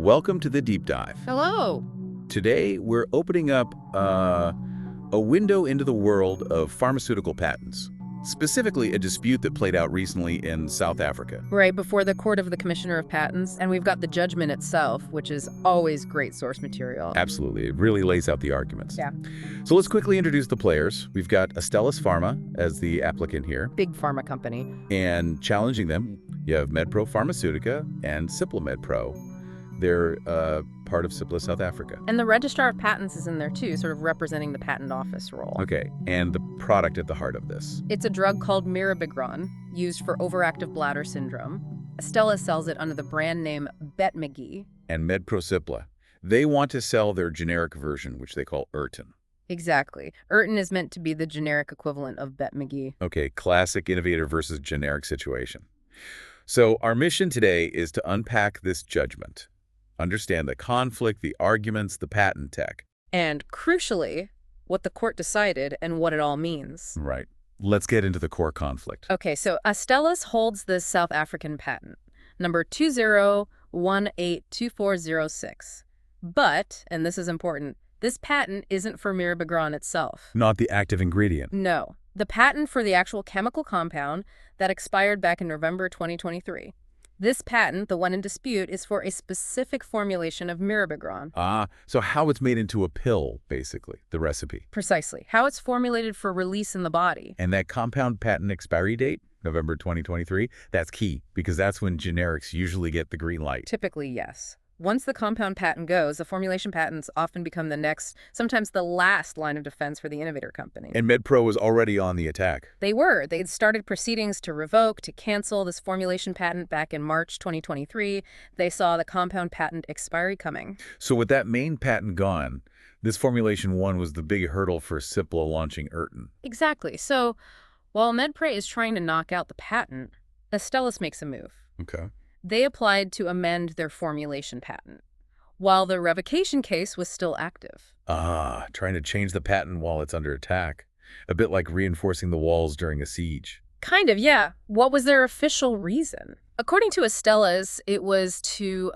Welcome to the Deep Dive. Hello. Today, we're opening up a window into the world of pharmaceutical patents, specifically a dispute that played out recently in South Africa. Right before the Court of the Commissioner of Patents, and we've got the judgment itself, which is always great source material. Absolutely. It really lays out the arguments. Yeah. So let's quickly introduce the players. We've got Astellas Pharma as the applicant here. Big pharma company. And challenging them, you have Medpro Pharmaceutica and Cipla Medpro. They're part of Cipla South Africa. And the Registrar of Patents is in there too, sort of representing the patent office role. Okay, and the product at the heart of this. It's a drug called mirabegron, used for overactive bladder syndrome. Astellas sells it under the brand name Betmagee. And Medpro Cipla. They want to sell their generic version, which they call Urton. Exactly. Urton is meant to be the generic equivalent of Betmagee. Okay, classic innovator versus generic situation. So our mission today is to unpack this judgment, understand the conflict, the arguments, the patent tech. And crucially, what the court decided and what it all means. Right. Let's get into the core conflict. Okay, so Astellas holds this South African patent, number 20182406. But, and this is important, this patent isn't for mirabegron itself. Not the active ingredient. No. The patent for the actual chemical compound that expired back in November 2023. This patent, the one in dispute, is for a specific formulation of mirabegron. Ah, so how it's made into a pill, basically, the recipe. Precisely. How it's formulated for release in the body. And that compound patent expiry date, November 2023, that's key, because that's when generics usually get the green light. Typically, yes. Once the compound patent goes, the formulation patents often become the next, sometimes the last line of defense for the innovator company. And Medpro was already on the attack. They were. They'd started proceedings to revoke, to cancel this formulation patent back in March 2023. They saw the compound patent expiry coming. So with that main patent gone, this formulation one was the big hurdle for Cipla launching Urton. Exactly. So while Medpro is trying to knock out the patent, Astellas makes a move. Okay. They applied to amend their formulation patent, while the revocation case was still active. Ah, trying to change the patent while it's under attack. A bit like reinforcing the walls during a siege. Kind of, yeah. What was their official reason? According to Astellas, it was to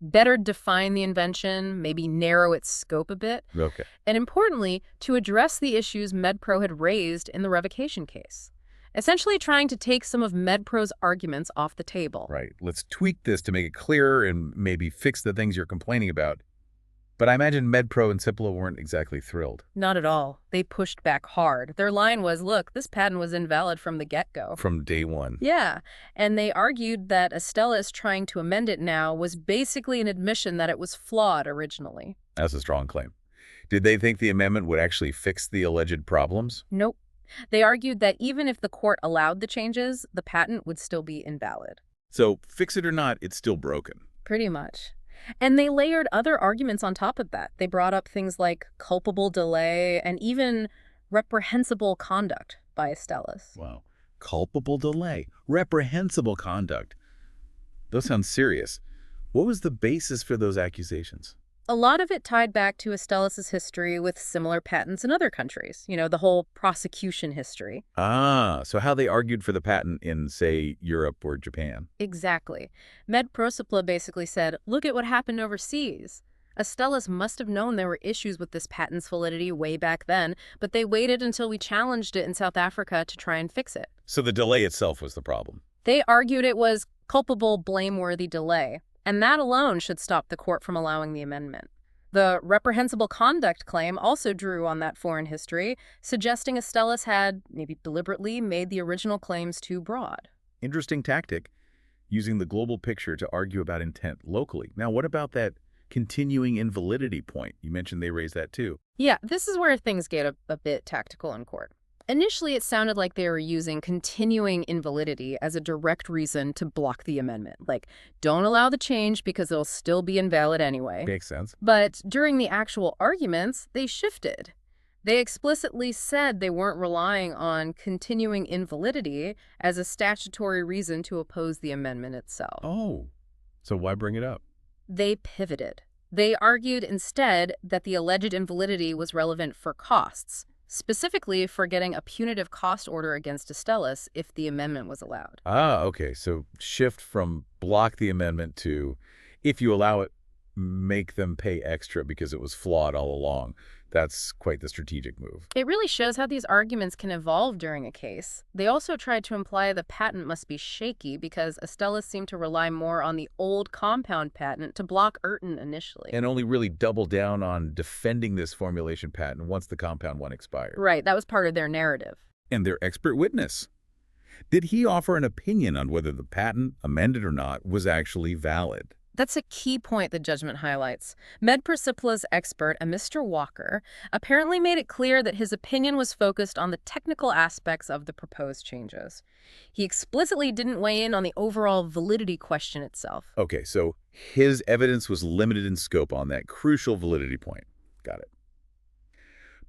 better define the invention, maybe narrow its scope a bit. Okay. And importantly, to address the issues Medpro had raised in the revocation case. Essentially trying to take some of Medpro's arguments off the table. Right. Let's tweak this to make it clearer and maybe fix the things you're complaining about. But I imagine Medpro and Cipla weren't exactly thrilled. Not at all. They pushed back hard. Their line was, look, this patent was invalid from the get-go. From day one. Yeah. And they argued that Astellas trying to amend it now was basically an admission that it was flawed originally. That's a strong claim. Did they think the amendment would actually fix the alleged problems? Nope. They argued that even if the court allowed the changes, the patent would still be invalid. So, fix it or not, it's still broken. Pretty much. And they layered other arguments on top of that. They brought up things like culpable delay and even reprehensible conduct by Astellas. Wow. Culpable delay. Reprehensible conduct. Those sound serious. What was the basis for those accusations? A lot of it tied back to Astellas' history with similar patents in other countries. You know, the whole prosecution history. Ah, so how they argued for the patent in, say, Europe or Japan. Exactly. Medpro Cipla basically said, look at what happened overseas. Astellas must have known there were issues with this patent's validity way back then, but they waited until we challenged it in South Africa to try and fix it. So the delay itself was the problem. They argued it was culpable, blameworthy delay. And that alone should stop the court from allowing the amendment. The reprehensible conduct claim also drew on that foreign history, suggesting Astellas had, maybe deliberately, made the original claims too broad. Interesting tactic, using the global picture to argue about intent locally. Now, what about that continuing invalidity point? You mentioned they raised that too. Yeah, this is where things get a bit tactical in court. Initially, it sounded like they were using continuing invalidity as a direct reason to block the amendment. Like, don't allow the change because it'll still be invalid anyway. Makes sense. But during the actual arguments, they shifted. They explicitly said they weren't relying on continuing invalidity as a statutory reason to oppose the amendment itself. Oh, so why bring it up? They pivoted. They argued instead that the alleged invalidity was relevant for costs, specifically for getting a punitive cost order against Astellas if the amendment was allowed. Ah, okay. So shift from block the amendment to If you allow it, make them pay extra because it was flawed all along. That's quite the strategic move. It really shows how these arguments can evolve during a case. They also tried to imply the patent must be shaky because Astellas seemed to rely more on the old compound patent to block Urton initially. And only really double down on defending this formulation patent once the compound one expired. Right, that was part of their narrative. And their expert witness. Did he offer an opinion on whether the patent, amended or not, was actually valid? That's a key point the judgment highlights. Medpro Cipla's expert, a Mr. Walker, apparently made it clear that his opinion was focused on the technical aspects of the proposed changes. He explicitly didn't weigh in on the overall validity question itself. Okay, so his evidence was limited in scope on that crucial validity point. Got it.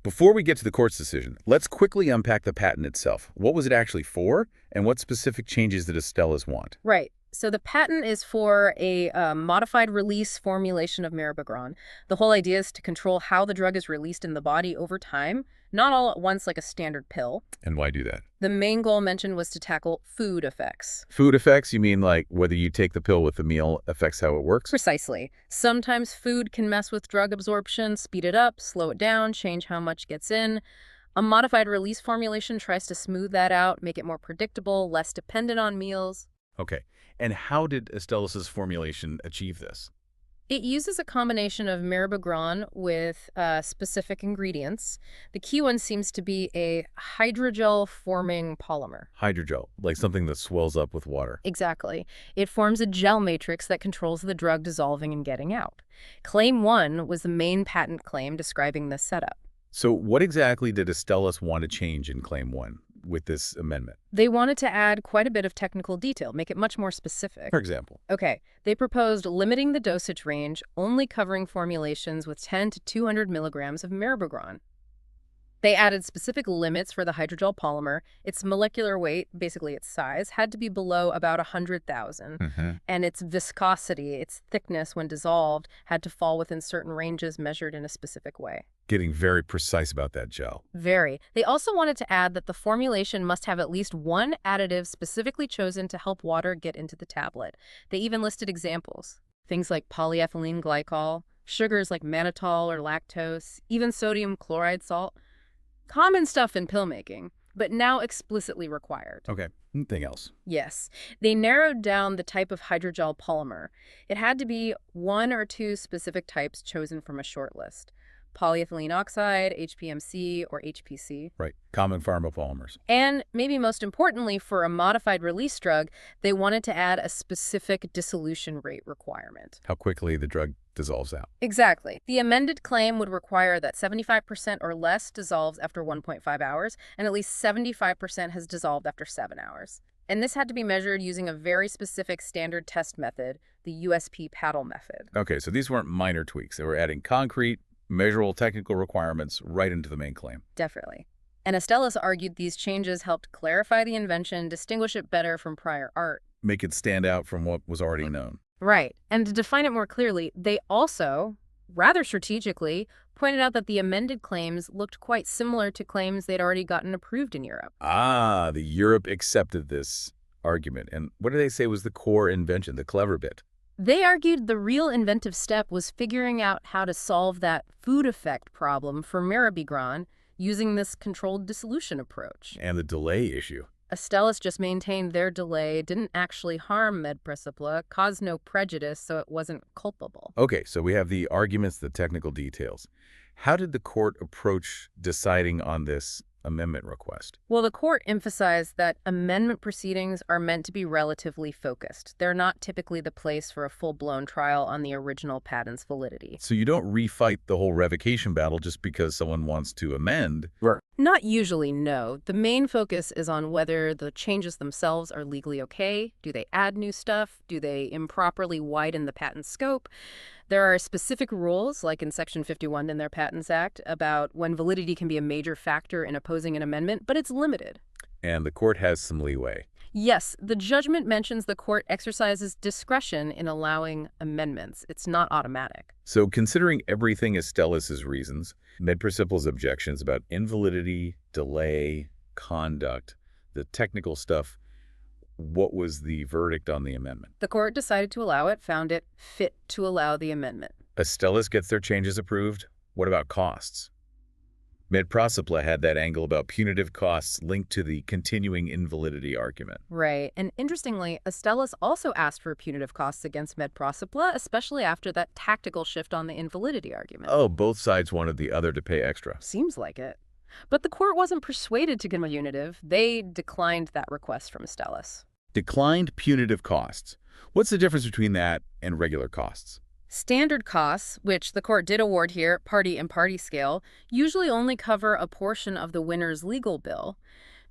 Before we get to the court's decision, let's quickly unpack the patent itself. What was it actually for, and what specific changes did Astellas want? Right. So the patent is for a modified release formulation of mirabegron. The whole idea is to control how the drug is released in the body over time, not all at once like a standard pill. And why do that? The main goal mentioned was to tackle food effects. Food effects? You mean like whether you take the pill with the meal affects how it works? Precisely. Sometimes food can mess with drug absorption, speed it up, slow it down, change how much gets in. A modified release formulation tries to smooth that out, make it more predictable, less dependent on meals. Okay. And how did Astellas' formulation achieve this? It uses a combination of mirabegron with specific ingredients. The key one seems to be a hydrogel-forming polymer. Hydrogel, like something that swells up with water. Exactly. It forms a gel matrix that controls the drug dissolving and getting out. Claim 1 was the main patent claim describing this setup. So what exactly did Astellas want to change in Claim 1 with this amendment? They wanted to add quite a bit of technical detail, make it much more specific. For example? Okay, they proposed limiting the dosage range, only covering formulations with 10 to 200 milligrams of mirabegron. They added specific limits for the hydrogel polymer. Its molecular weight, basically its size, had to be below about 100,000. And its viscosity, its thickness when dissolved, had to fall within certain ranges measured in a specific way. Getting very precise about that gel. Very. They also wanted to add that the formulation must have at least one additive specifically chosen to help water get into the tablet. They even listed examples. Things like polyethylene glycol, sugars like mannitol or lactose, even sodium chloride salt. Common stuff in pill making, but now explicitly required. Okay. Anything else? Yes. They narrowed down the type of hydrogel polymer. It had to be one or two specific types chosen from a short list. Polyethylene oxide, HPMC, or HPC. Right. Common pharmapolymers. And maybe most importantly, for a modified release drug, they wanted to add a specific dissolution rate requirement. How quickly the drug dissolves out. Exactly. The amended claim would require that 75% or less dissolves after 1.5 hours, and at least 75% has dissolved after 7 hours. And this had to be measured using a very specific standard test method, the USP paddle method. Okay, so these weren't minor tweaks. They were adding concrete, measurable technical requirements right into the main claim. Definitely. And Astellas argued these changes helped clarify the invention, distinguish it better from prior art. Make it stand out from what was already known. Right. And to define it more clearly, they also, rather strategically, pointed out that the amended claims looked quite similar to claims they'd already gotten approved in Europe. Ah, the Europe accepted this argument. And what do they say was the core invention, the clever bit? They argued the real inventive step was figuring out how to solve that food effect problem for mirabegron using this controlled dissolution approach. And the delay issue. Astellas just maintained their delay didn't actually harm Medpro Pharmaceutica, caused no prejudice, so it wasn't culpable. Okay, so we have the arguments, the technical details. How did the court approach deciding on this amendment request? Well, the court emphasized that amendment proceedings are meant to be relatively focused. They're not typically the place for a full-blown trial on the original patent's validity. So you don't refight the whole revocation battle just because someone wants to amend. Right. Not usually, no. The main focus is on whether the changes themselves are legally okay. Do they add new stuff? Do they improperly widen the patent scope? There are specific rules, like in Section 51 in their Patents Act, about when validity can be a major factor in opposing an amendment, but it's limited. And the court has some leeway. Yes, the judgment mentions the court exercises discretion in allowing amendments. It's not automatic. So considering everything Astellas' reasons, Medpro objections about invalidity, delay, conduct, the technical stuff, What was the verdict on the amendment? The court decided to allow it, found it fit to allow the amendment. Astellas gets their changes approved. What about costs? Medpro Pty had that angle about punitive costs linked to the continuing invalidity argument. Right. And interestingly, Astellas also asked for punitive costs against Medpro Pty, especially after that tactical shift on the invalidity argument. Oh, both sides wanted the other to pay extra. Seems like it. But the court wasn't persuaded to give punitive. They declined that request from Astellas. Declined punitive costs. What's the difference between that and regular costs? Standard costs, which the court did award here, party and party scale, usually only cover a portion of the winner's legal bill.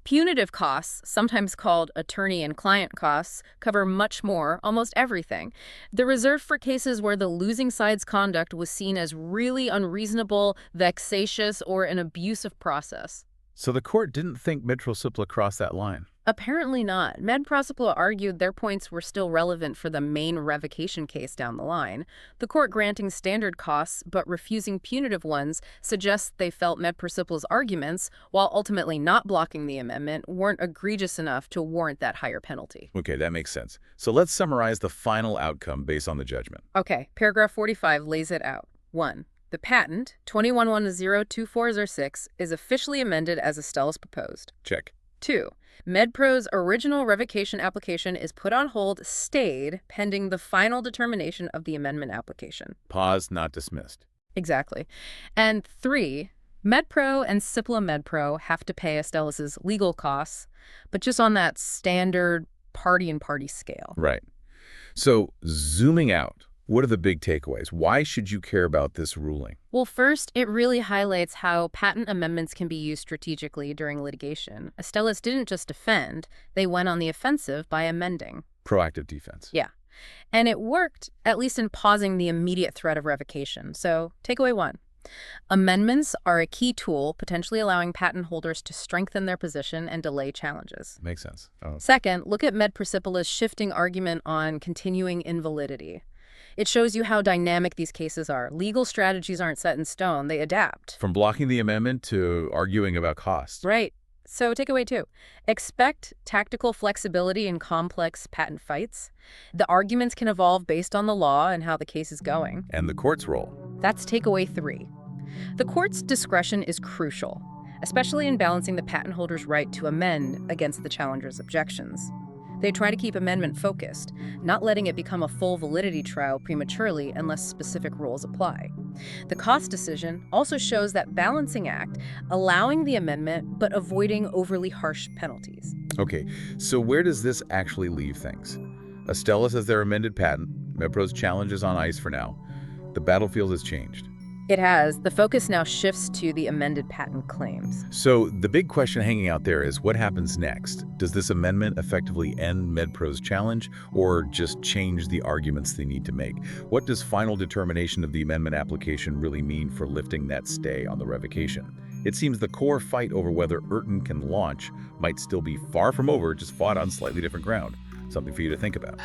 Punitive costs, sometimes called attorney and client costs, cover much more, almost everything. They're reserved for cases where the losing side's conduct was seen as really unreasonable, vexatious, or an abusive process. So the court didn't think Medpro Pty crossed that line. Apparently not. Medpro Pty argued their points were still relevant for the main revocation case down the line. The court granting standard costs but refusing punitive ones suggests they felt Medpro Pty's arguments, while ultimately not blocking the amendment, weren't egregious enough to warrant that higher penalty. Okay, that makes sense. So let's summarize the final outcome based on the judgment. Okay, paragraph 45 lays it out. 1. The patent, 21102406, is officially amended as Astellas proposed. Check. 2. Medpro's original revocation application is put on hold, stayed, pending the final determination of the amendment application. Pause, not dismissed. Exactly. And 3. Medpro and Cipla Medpro have to pay Astellas' legal costs, but just on that standard party and party scale. Right. So, zooming out, what are the big takeaways? Why should you care about this ruling? Well, first, it really highlights how patent amendments can be used strategically during litigation. Astellas didn't just defend, they went on the offensive by amending. Proactive defense. Yeah. And it worked, at least in pausing the immediate threat of revocation. So, takeaway 1. Amendments are a key tool, potentially allowing patent holders to strengthen their position and delay challenges. Makes sense. Oh. Second, look at Medpro Pty's shifting argument on continuing invalidity. It shows you how dynamic these cases are. Legal strategies aren't set in stone, they adapt. From blocking the amendment to arguing about costs. Right. So takeaway 2, expect tactical flexibility in complex patent fights. The arguments can evolve based on the law and how the case is going. And the court's role. That's takeaway 3. The court's discretion is crucial, especially in balancing the patent holder's right to amend against the challenger's objections. They try to keep amendment focused, not letting it become a full validity trial prematurely unless specific rules apply. The cost decision also shows that balancing act, allowing the amendment but avoiding overly harsh penalties. Okay, so where does this actually leave things? Astellas has their amended patent. Medpro's challenge is on ice for now. The battlefield has changed. It has. The focus now shifts to the amended patent claims. So the big question hanging out there is what happens next? Does this amendment effectively end Medpro's challenge or just change the arguments they need to make? What does final determination of the amendment application really mean for lifting that stay on the revocation? It seems the core fight over whether Urton can launch might still be far from over, just fought on slightly different ground. Something for you to think about.